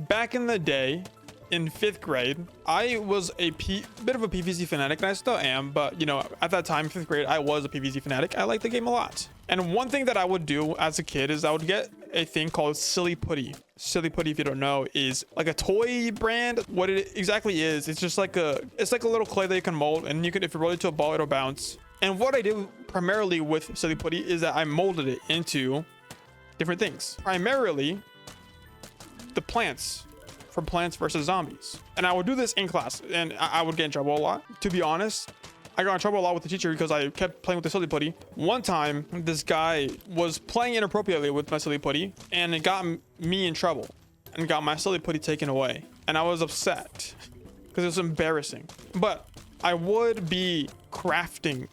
back in the day, in 5th grade, I was a bit of a PVZ fanatic, and I still am, but you know, at that time, 5th grade, I was a PVZ fanatic. I liked the game a lot. And one thing that I would do as a kid is I would get a thing called Silly Putty. Silly Putty, if you don't know, is like a toy brand. What it exactly is, it's just like a little clay that you can mold, and you can, if you roll it to a ball, it'll bounce. And what I did primarily with Silly Putty is that I molded it into different things. Primarily, the plants from Plants vs. Zombies. And I would do this in class, and I would get in trouble a lot. To be honest, I got in trouble a lot with the teacher because I kept playing with the Silly Putty. One time, this guy was playing inappropriately with my Silly Putty, and it got me in trouble and got my Silly Putty taken away. And I was upset because it was embarrassing. But I would be crafting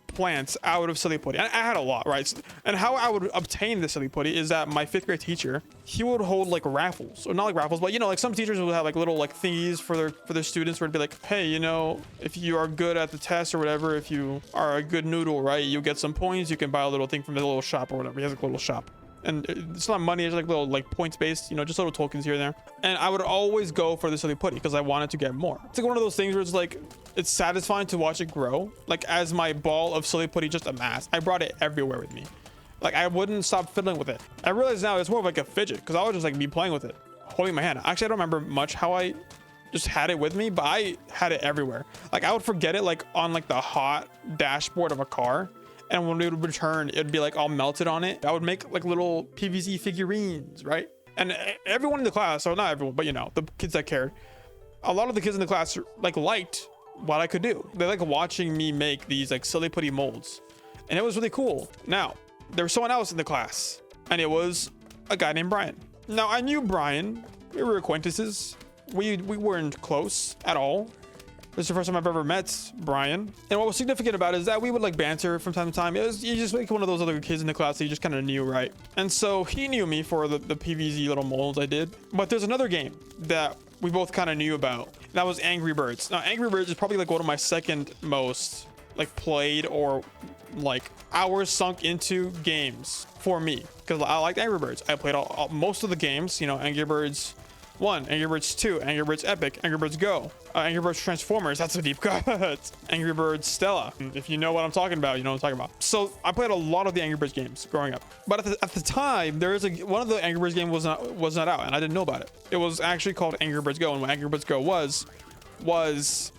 plants out of Silly Putty. I had a lot, right? And how I would obtain the Silly Putty is that my 5th grade teacher, he would hold like raffles, or not like raffles, but you know, like some teachers would have like little like thingies for their students, where it'd be like, hey, you know, if you are good at the test or whatever, if you are a good noodle, right, you get some points, you can buy a little thing from the little shop or whatever. He has like a little shop. And it's not money, it's like little like points based, you know, just little tokens here and there. And I would always go for the Silly Putty because I wanted to get more. It's like one of those things where it's like, it's satisfying to watch it grow. Like as my ball of Silly Putty just amassed, I brought it everywhere with me. Like I wouldn't stop fiddling with it. I realize now it's more of like a fidget because I would just like be playing with it, holding my hand. Actually, I don't remember much how I just had it with me, but I had it everywhere. Like I would forget it like on like the hot dashboard of a car. And when we would return, it'd be like all melted on it. I would make like little PVZ figurines, right? And everyone in the class, or not everyone, but you know, the kids that cared, a lot of the kids in the class like liked what I could do. They like watching me make these like Silly Putty molds. And it was really cool. Now, there was someone else in the class, and it was a guy named Brian. Now, I knew Brian. We were acquaintances. We weren't close at all. This is the first time I've ever met Brian. And what was significant about it is that we would like banter from time to time. It was, you just like one of those other kids in the class that you just kind of knew, right? And so he knew me for the PVZ little molds I did. But there's another game that we both kind of knew about. That was Angry Birds. Now, Angry Birds is probably like one of my second most like played or like hours sunk into games for me, because I liked Angry Birds. I played most of the games, you know, Angry Birds 1, Angry Birds 2, Angry Birds Epic, Angry Birds Go, Angry Birds Transformers, that's a deep cut, Angry Birds Stella. If you know what I'm talking about, you know what I'm talking about. So I played a lot of the Angry Birds games growing up. But at the time, there is one of the Angry Birds games was not out, and I didn't know about it. It was actually called Angry Birds Go, and what Angry Birds Go was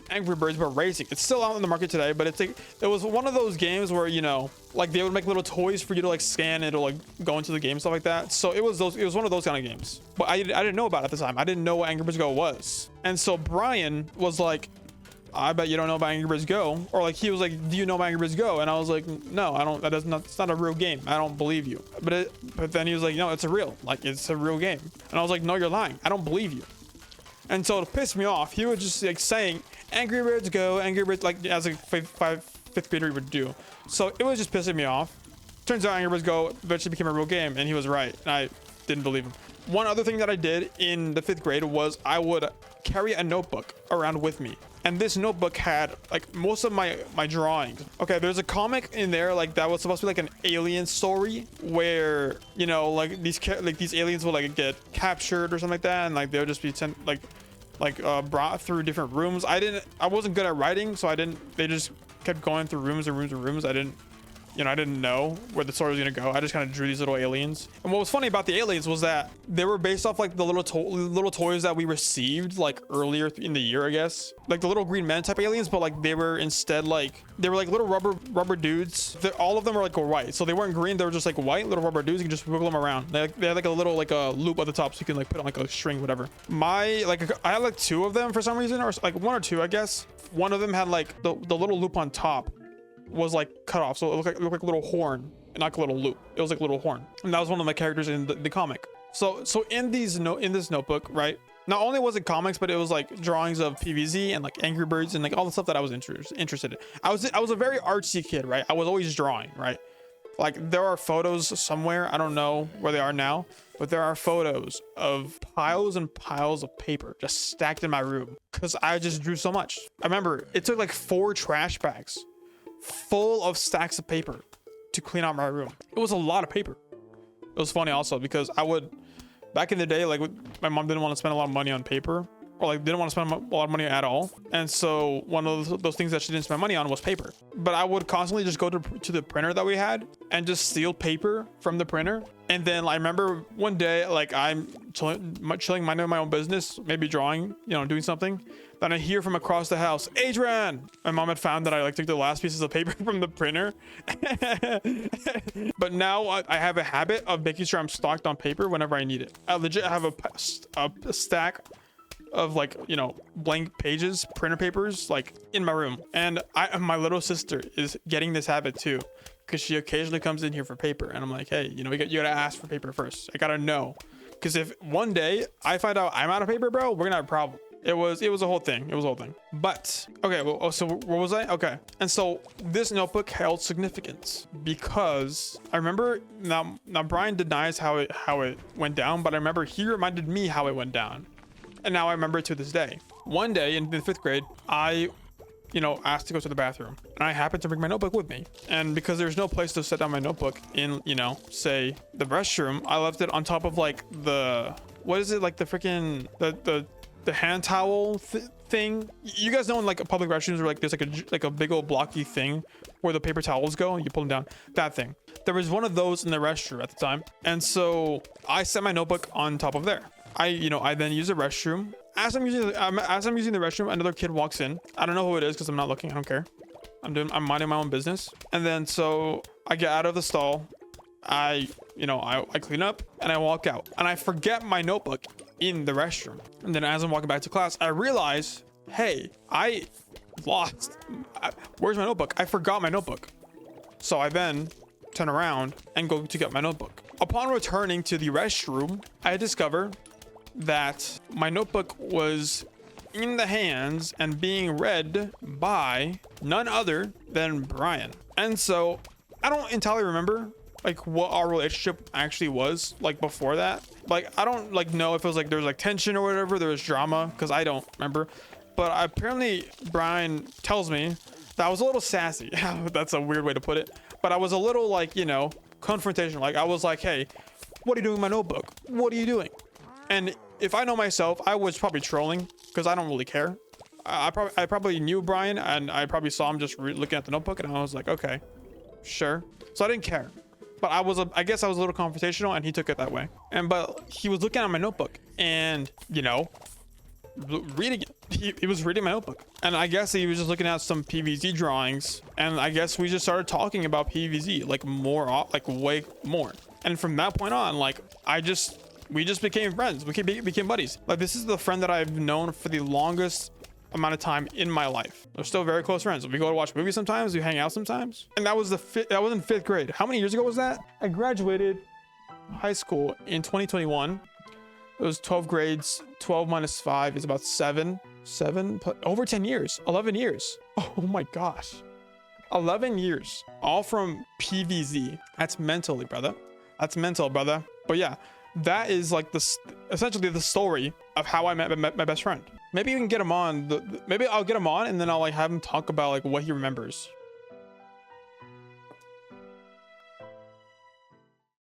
Angry Birds but racing. It's still out in the market today, but it's like, it was one of those games where, you know, like they would make little toys for you to like scan and it'll like go into the game, stuff like that. So it was one of those kind of games, but I didn't know about it at the time. I didn't know what Angry Birds Go was. And so Brian was like, I bet you don't know about Angry Birds Go. Or like, he was like, do you know about Angry Birds Go? And I was like, no, I don't. It's not a real game. I don't believe you. But then he was like, no, it's a real game. And I was like, no, you're lying. I don't believe you. And so to piss me off, he was just like saying Angry Birds Go, Angry Birds, like as a fifth grader would do. So it was just pissing me off. Turns out Angry Birds Go eventually became a real game, and he was right. And I didn't believe him. One other thing that I did in the 5th grade was I would carry a notebook around with me. And this notebook had like most of my drawings. Okay, there's a comic in there like that was supposed to be like an alien story where, you know, like these aliens will like get captured or something like that, and like they'll just be sent brought through different rooms. I wasn't good at writing, so they just kept going through rooms and rooms and rooms. I didn't know where the story was gonna go. I just kind of drew these little aliens. And what was funny about the aliens was that they were based off like the little toys that we received like earlier in the year, I guess. Like the little green men type aliens, but like they were instead like little rubber dudes. All of them were like white, so they weren't green. They were just like white little rubber dudes. You can just wiggle them around. They had like a little like a loop at the top, so you can like put on like a string, whatever. I had like 2 of them for some reason, or like 1 or 2, I guess. One of them had like the little loop on top was like cut off, so it looked like a little horn, not like a little loop. It was like a little horn, and that was one of my characters in the comic. So in this notebook, right, not only was it comics, but it was like drawings of PVZ and like Angry Birds and like all the stuff that I was interested in. I was a very artsy kid, right? I was always drawing, right? Like there are photos somewhere, I don't know where they are now, but there are photos of piles and piles of paper just stacked in my room because I just drew so much. I remember it took like 4 trash bags full of stacks of paper to clean out my room. It was a lot of paper. It was funny also because I would back in the day, like my mom didn't want to spend a lot of money on paper, or like didn't want to spend a lot of money at all. And so one of those things that she didn't spend money on was paper. But I would constantly just go to the printer that we had and just steal paper from the printer. And then I remember one day, like I'm chilling, minding my own business, maybe drawing, doing something. Then I hear from across the house, Ajryen! My mom had found that I like took the last pieces of paper from the printer. But now I have a habit of making sure I'm stocked on paper whenever I need it. I legit have a stack of like, blank pages, printer papers, like in my room. And my little sister is getting this habit too, because she occasionally comes in here for paper. And I'm like, hey, you gotta ask for paper first. I gotta know. Because if one day I find out I'm out of paper, bro, we're gonna have a problem. It was a whole thing. It was a whole thing. But okay, well, so where was I? Okay. And so this notebook held significance because I remember now Brian denies how it went down, but I remember he reminded me how it went down. And now I remember it to this day. One day in the 5th grade, I asked to go to the bathroom, and I happened to bring my notebook with me. And because there's no place to set down my notebook in, say the restroom, I left it on top of like what is it? Like the freaking, the hand towel thing. You guys know in like public restrooms where like there's like a big old blocky thing where the paper towels go and you pull them down. That thing. There was one of those in the restroom at the time. And so I set my notebook on top of there. I then use the restroom. As I'm using the restroom, another kid walks in. I don't know who it is because I'm not looking. I don't care. I'm minding my own business. And then so I get out of the stall. I clean up and I walk out, and I forget my notebook in the restroom. And then as I'm walking back to class, I realize, hey, I lost. Where's my notebook? I forgot my notebook. So I then turn around and go to get my notebook. Upon returning to the restroom, I discover that my notebook was in the hands and being read by none other than Brian. And so I don't entirely remember like what our relationship actually was like before that. Like I don't like know if it was like there was like tension or whatever, there was drama, because I don't remember. But apparently Brian tells me that I was a little sassy. That's a weird way to put it, but I was a little like confrontational. Like I was like, hey, what are you doing in my notebook? What are you doing? And if I know myself, I was probably trolling because I don't really care. I probably knew Brian, and I probably saw him just looking at the notebook, and I was like, okay, sure. So I didn't care. But I guess I was a little confrontational, and he took it that way. But he was looking at my notebook and, reading it. He was reading my notebook. And I guess he was just looking at some PVZ drawings. And I guess we just started talking about PVZ, like way more. And from that point on, we just became friends. We became buddies. Like this is the friend that I've known for the longest amount of time in my life. We're still very close friends. We go to watch movies sometimes. We hang out sometimes. And that was in 5th grade. How many years ago was that? I graduated high school in 2021. It was 12 grades. 12 minus 5 is about 7. Over 10 years. 11 years. Oh my gosh. 11 years. All from PVZ. That's mentally, brother. That's mental, brother. But yeah, that is like essentially the story of how I met my best friend. Maybe you can get him on. Maybe I'll get him on, and then I'll like have him talk about like what he remembers